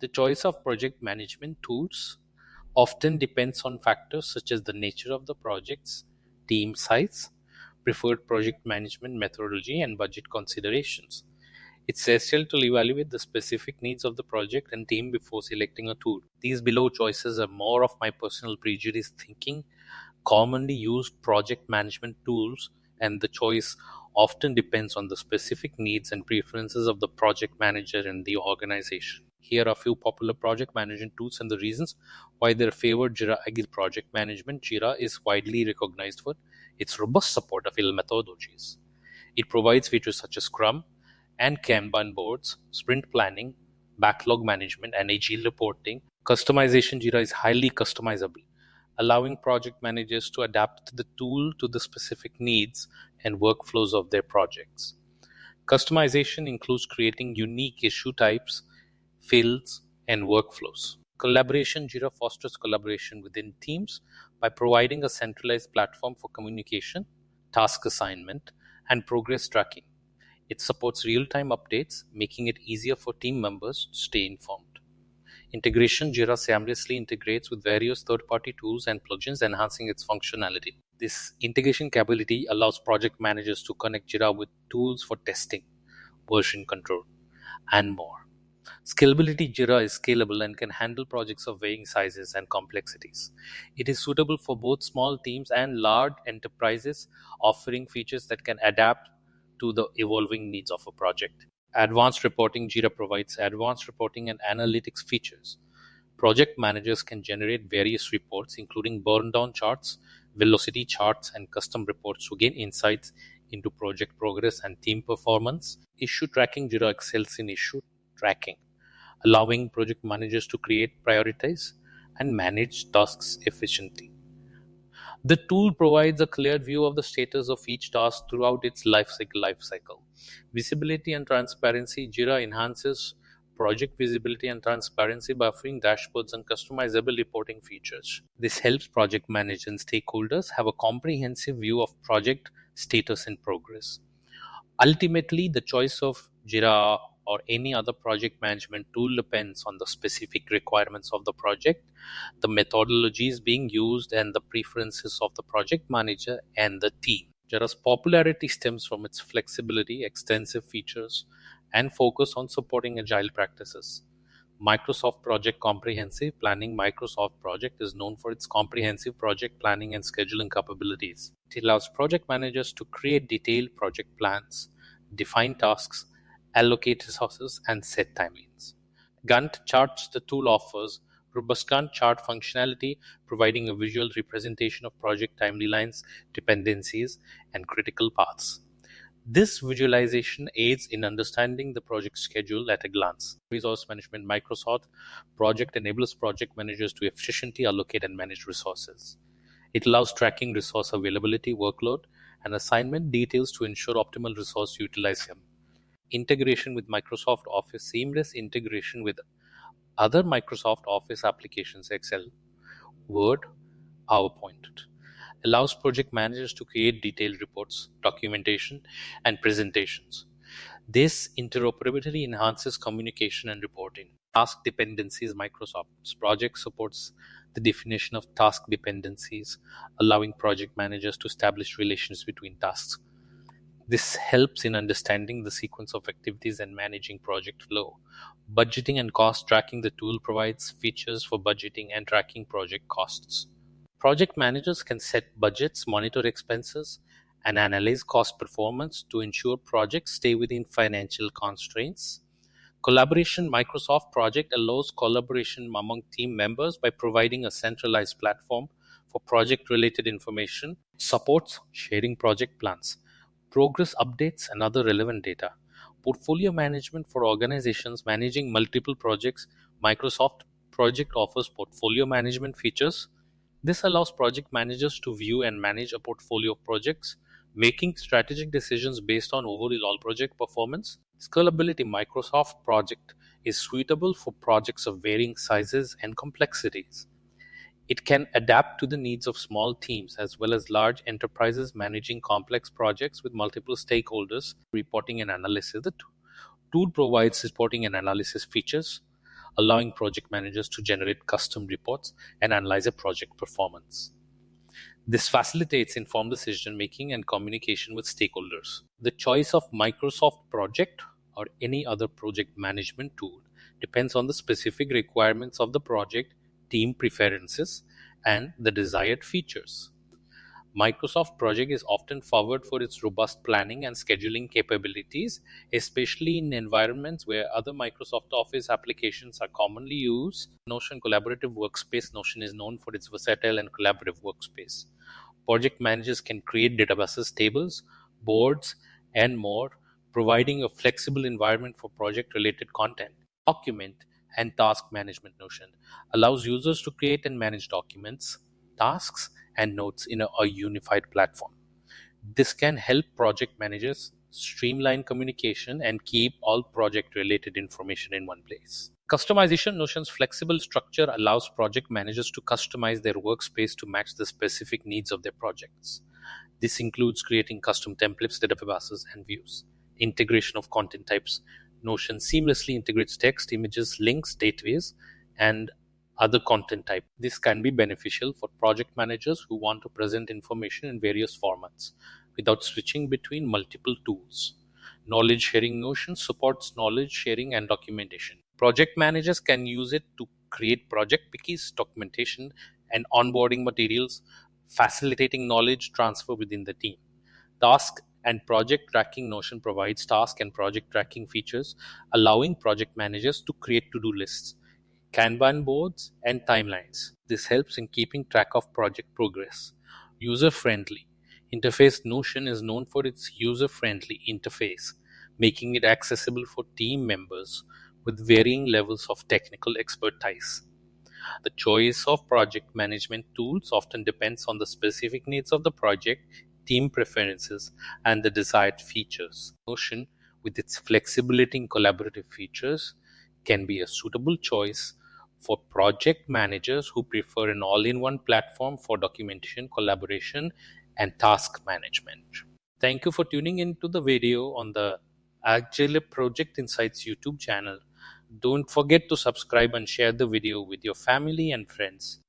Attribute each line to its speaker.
Speaker 1: The choice of project management tools often depends on factors such as the nature of the projects, team size, preferred project management methodology, and budget considerations. It's essential to evaluate the specific needs of the project and team before selecting a tool. These below choices are more of my personal prejudice thinking. Commonly used project management tools, and the choice often depends on the specific needs and preferences of the project manager and the organization. Here are a few popular project management tools and the reasons why they're favored. Jira Agile Project Management. Jira is widely recognized for its robust support of agile methodologies. It provides features such as Scrum and Kanban boards, sprint planning, backlog management, and agile reporting. Customization. Jira is highly customizable, allowing project managers to adapt the tool to the specific needs and workflows of their projects. Customization includes creating unique issue types, fields, and workflows. Collaboration. Jira fosters collaboration within teams by providing a centralized platform for communication, task assignment, and progress tracking. It supports real-time updates, making it easier for team members to stay informed. Integration. Jira seamlessly integrates with various third-party tools and plugins, enhancing its functionality. This integration capability allows project managers to connect Jira with tools for testing, version control, and more. Scalability. Jira is scalable and can handle projects of varying sizes and complexities. It is suitable for both small teams and large enterprises, offering features that can adapt to the evolving needs of a project. Advanced reporting. Jira provides advanced reporting and analytics features. Project managers can generate various reports, including burn down charts, velocity charts, and custom reports to gain insights into project progress and team performance. Issue tracking. Jira excels in issue tracking, allowing project managers to create, prioritize, and manage tasks efficiently. The tool provides a clear view of the status of each task throughout its life cycle. Visibility and transparency. Jira enhances project visibility and transparency by offering dashboards and customizable reporting features. This helps project managers and stakeholders have a comprehensive view of project status and progress. Ultimately, the choice of Jira or any other project management tool depends on the specific requirements of the project, the methodologies being used, and the preferences of the project manager and the team. Jira's popularity stems from its flexibility, extensive features, and focus on supporting agile practices. Microsoft Project Comprehensive Planning. Microsoft Project is known for its comprehensive project planning and scheduling capabilities. It allows project managers to create detailed project plans, define tasks, allocate resources, and set timelines. Gantt charts. The tool offers robust Gantt chart functionality, providing a visual representation of project timelines, dependencies, and critical paths. This visualization aids in understanding the project schedule at a glance. Resource management. Microsoft Project enables project managers to efficiently allocate and manage resources. It allows tracking resource availability, workload, and assignment details to ensure optimal resource utilization. Integration with Microsoft Office. Seamless integration with other Microsoft Office applications, Excel, Word, PowerPoint, allows project managers to create detailed reports, documentation, and presentations. This interoperability enhances communication and reporting. Task dependencies. Microsoft's project supports the definition of task dependencies, allowing project managers to establish relations between tasks. This helps in understanding the sequence of activities and managing project flow. Budgeting and cost tracking. The tool provides features for budgeting and tracking project costs. Project managers can set budgets, monitor expenses, and analyze cost performance to ensure projects stay within financial constraints. Collaboration. Microsoft Project allows collaboration among team members by providing a centralized platform for project related information. It supports sharing project plans, progress updates, and other relevant data. Portfolio management. For organizations managing multiple projects, Microsoft Project offers portfolio management features. This allows project managers to view and manage a portfolio of projects, making strategic decisions based on overall project performance. Scalability. Microsoft Project is suitable for projects of varying sizes and complexities. It can adapt to the needs of small teams as well as large enterprises managing complex projects with multiple stakeholders. Reporting and analysis. The tool provides reporting and analysis features, allowing project managers to generate custom reports and analyze a project performance. This facilitates informed decision making and communication with stakeholders. The choice of Microsoft Project or any other project management tool depends on the specific requirements of the project, team preferences, and the desired features. Microsoft Project is often favored for its robust planning and scheduling capabilities, especially in environments where other Microsoft Office applications are commonly used. Notion Collaborative Workspace. Notion is known for its versatile and collaborative workspace. Project managers can create databases, tables, boards, and more, providing a flexible environment for project related content. Document and task management. Notion allows users to create and manage documents, tasks, and notes in a unified platform. This can help project managers streamline communication and keep all project related information in one place. Customization. Notion's flexible structure allows project managers to customize their workspace to match the specific needs of their projects. This includes creating custom templates, databases, and views. Integration of content types. Notion seamlessly integrates text, images, links, databases, and other content types. This can be beneficial for project managers who want to present information in various formats without switching between multiple tools. Knowledge sharing. Notion supports knowledge sharing and documentation. Project managers can use it to create project wikis, documentation, and onboarding materials, facilitating knowledge transfer within the team. Task and project tracking. Notion provides task and project tracking features, allowing project managers to create to do lists, Kanban boards, and timelines. This helps in keeping track of project progress. User friendly interface. Notion is known for its user friendly interface, making it accessible for team members with varying levels of technical expertise. The choice of project management tools often depends on the specific needs of the project, team preferences, and the desired features. Notion, with its flexibility and collaborative features, can be a suitable choice for project managers who prefer an all in one platform for documentation, collaboration, and task management. Thank you for tuning into the video on the Agile Project Insights YouTube channel. Don't forget to subscribe and share the video with your family and friends.